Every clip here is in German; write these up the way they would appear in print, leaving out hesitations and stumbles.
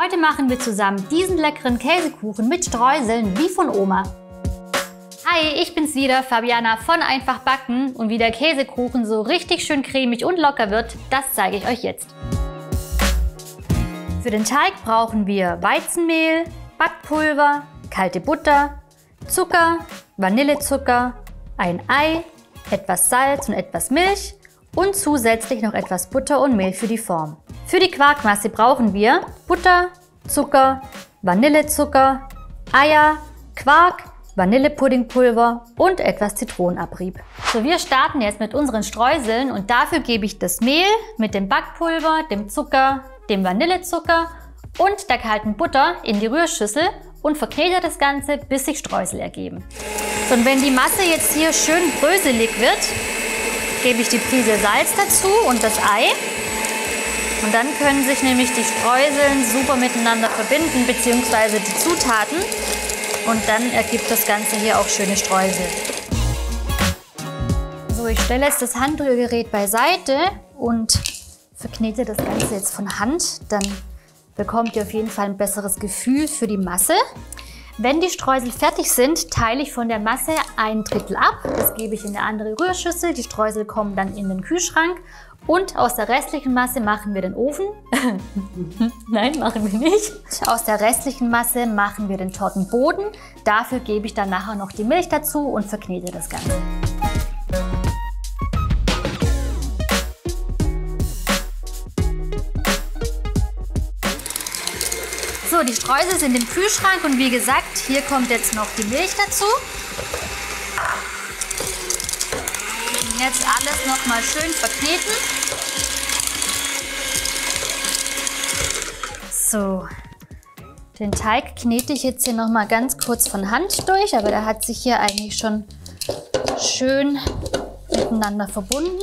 Heute machen wir zusammen diesen leckeren Käsekuchen mit Streuseln wie von Oma. Hi, ich bin's wieder, Fabiana von Einfach Backen, und wie der Käsekuchen so richtig schön cremig und locker wird, das zeige ich euch jetzt. Für den Teig brauchen wir Weizenmehl, Backpulver, kalte Butter, Zucker, Vanillezucker, ein Ei, etwas Salz und etwas Milch und zusätzlich noch etwas Butter und Mehl für die Form. Für die Quarkmasse brauchen wir Butter, Zucker, Vanillezucker, Eier, Quark, Vanillepuddingpulver und etwas Zitronenabrieb. So, wir starten jetzt mit unseren Streuseln und dafür gebe ich das Mehl mit dem Backpulver, dem Zucker, dem Vanillezucker und der kalten Butter in die Rührschüssel und verknete das Ganze, bis sich Streusel ergeben. So, und wenn die Masse jetzt hier schön bröselig wird, gebe ich die Prise Salz dazu und das Ei. Und dann können sich nämlich die Streuseln super miteinander verbinden, beziehungsweise die Zutaten. Und dann ergibt das Ganze hier auch schöne Streusel. So, ich stelle jetzt das Handrührgerät beiseite und verknete das Ganze jetzt von Hand. Dann bekommt ihr auf jeden Fall ein besseres Gefühl für die Masse. Wenn die Streusel fertig sind, teile ich von der Masse 1/3 ab. Das gebe ich in eine andere Rührschüssel. Die Streusel kommen dann in den Kühlschrank. Und aus der restlichen Masse machen wir den Ofen. Nein, machen wir nicht. Aus der restlichen Masse machen wir den Tortenboden. Dafür gebe ich dann nachher noch die Milch dazu und verknete das Ganze. So, die Streusel sind im Kühlschrank und wie gesagt, hier kommt jetzt noch die Milch dazu. Jetzt alles nochmal schön verkneten. So, den Teig knete ich jetzt hier nochmal ganz kurz von Hand durch, aber der hat sich hier eigentlich schon schön miteinander verbunden.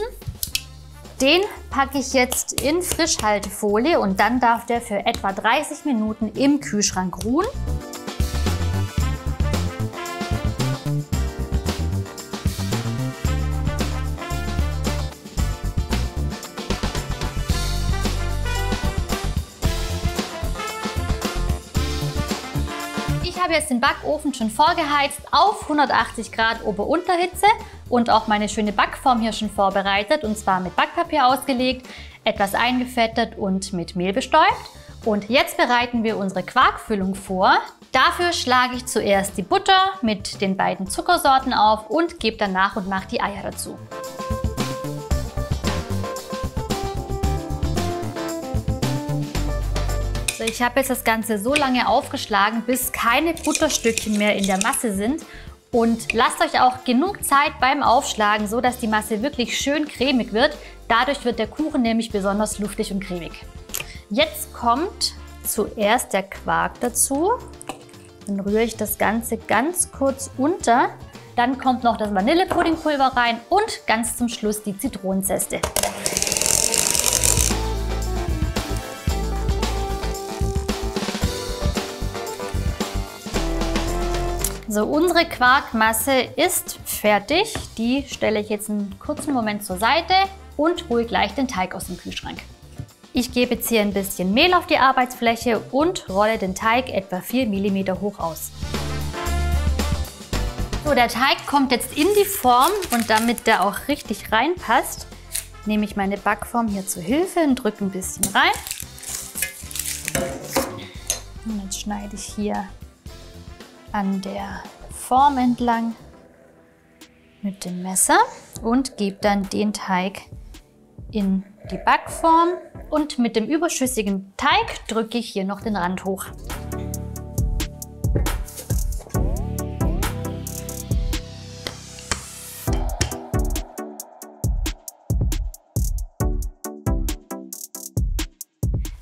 Den packe ich jetzt in Frischhaltefolie und dann darf der für etwa 30 Minuten im Kühlschrank ruhen. Ich habe jetzt den Backofen schon vorgeheizt auf 180 Grad Ober-Unterhitze und auch meine schöne Backform hier schon vorbereitet, und zwar mit Backpapier ausgelegt, etwas eingefettet und mit Mehl bestäubt. Und jetzt bereiten wir unsere Quarkfüllung vor. Dafür schlage ich zuerst die Butter mit den beiden Zuckersorten auf und gebe dann nach und nach die Eier dazu. Ich habe jetzt das Ganze so lange aufgeschlagen, bis keine Butterstückchen mehr in der Masse sind. Und lasst euch auch genug Zeit beim Aufschlagen, so dass die Masse wirklich schön cremig wird. Dadurch wird der Kuchen nämlich besonders luftig und cremig. Jetzt kommt zuerst der Quark dazu. Dann rühre ich das Ganze ganz kurz unter. Dann kommt noch das Vanillepuddingpulver rein und ganz zum Schluss die Zitronenzeste. So, unsere Quarkmasse ist fertig. Die stelle ich jetzt einen kurzen Moment zur Seite und hole gleich den Teig aus dem Kühlschrank. Ich gebe jetzt hier ein bisschen Mehl auf die Arbeitsfläche und rolle den Teig etwa 4 mm hoch aus. So, der Teig kommt jetzt in die Form, und damit der auch richtig reinpasst, nehme ich meine Backform hier zur Hilfe und drücke ein bisschen rein. Und jetzt schneide ich hier an der Form entlang mit dem Messer und gebe dann den Teig in die Backform, und mit dem überschüssigen Teig drücke ich hier noch den Rand hoch.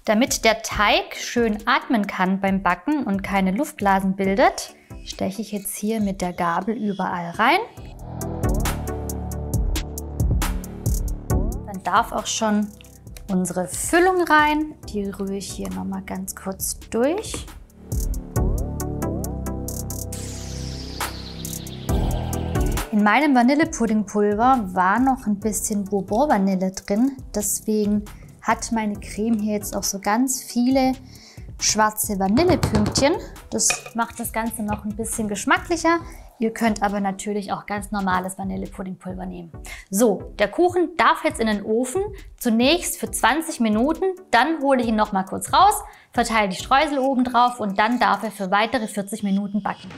Damit der Teig schön atmen kann beim Backen und keine Luftblasen bildet, steche ich jetzt hier mit der Gabel überall rein. Dann darf auch schon unsere Füllung rein. Die rühre ich hier nochmal ganz kurz durch. In meinem Vanillepuddingpulver war noch ein bisschen Bourbon-Vanille drin, deswegen hat meine Creme hier jetzt auch so ganz viele schwarze Vanillepünktchen. Das macht das Ganze noch ein bisschen geschmacklicher. Ihr könnt aber natürlich auch ganz normales Vanillepuddingpulver nehmen. So, der Kuchen darf jetzt in den Ofen, zunächst für 20 Minuten, dann hole ich ihn noch mal kurz raus, verteile die Streusel oben drauf und dann darf er für weitere 40 Minuten backen.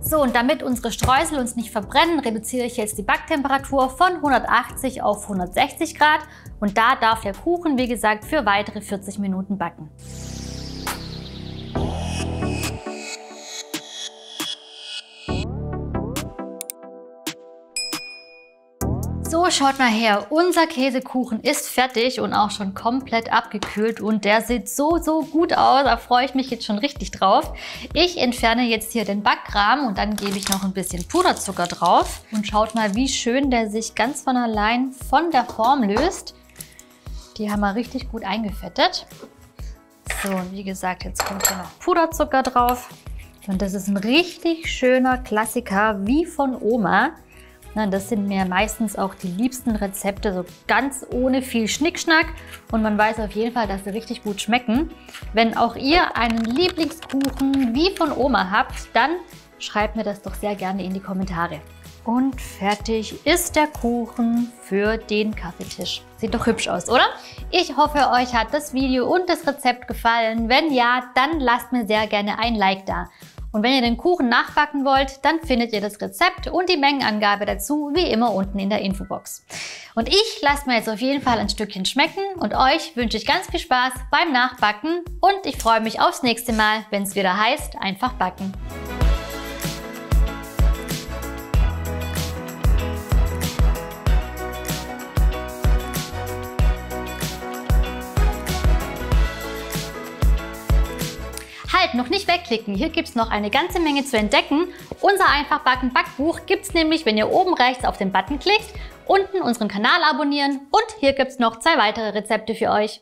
So, und damit unsere Streusel uns nicht verbrennen, reduziere ich jetzt die Backtemperatur von 180 auf 160 Grad und da darf der Kuchen, wie gesagt, für weitere 40 Minuten backen. So, schaut mal her, unser Käsekuchen ist fertig und auch schon komplett abgekühlt und der sieht so gut aus, da freue ich mich jetzt schon richtig drauf. Ich entferne jetzt hier den Backrahmen und dann gebe ich noch ein bisschen Puderzucker drauf und schaut mal, wie schön der sich ganz von allein von der Form löst. Die haben wir richtig gut eingefettet. So, und wie gesagt, jetzt kommt hier noch Puderzucker drauf und das ist ein richtig schöner Klassiker wie von Oma. Na, das sind mir meistens auch die liebsten Rezepte, so ganz ohne viel Schnickschnack und man weiß auf jeden Fall, dass sie richtig gut schmecken. Wenn auch ihr einen Lieblingskuchen wie von Oma habt, dann schreibt mir das doch sehr gerne in die Kommentare. Und fertig ist der Kuchen für den Kaffeetisch. Sieht doch hübsch aus, oder? Ich hoffe, euch hat das Video und das Rezept gefallen. Wenn ja, dann lasst mir sehr gerne ein Like da. Und wenn ihr den Kuchen nachbacken wollt, dann findet ihr das Rezept und die Mengenangabe dazu wie immer unten in der Infobox. Und ich lasse mir jetzt auf jeden Fall ein Stückchen schmecken und euch wünsche ich ganz viel Spaß beim Nachbacken und ich freue mich aufs nächste Mal, wenn es wieder heißt, einfach backen. Halt, noch nicht wegklicken, hier gibt es noch eine ganze Menge zu entdecken. Unser Einfachbacken Backbuch gibt es nämlich, wenn ihr oben rechts auf den Button klickt, unten unseren Kanal abonnieren und hier gibt es noch 2 weitere Rezepte für euch.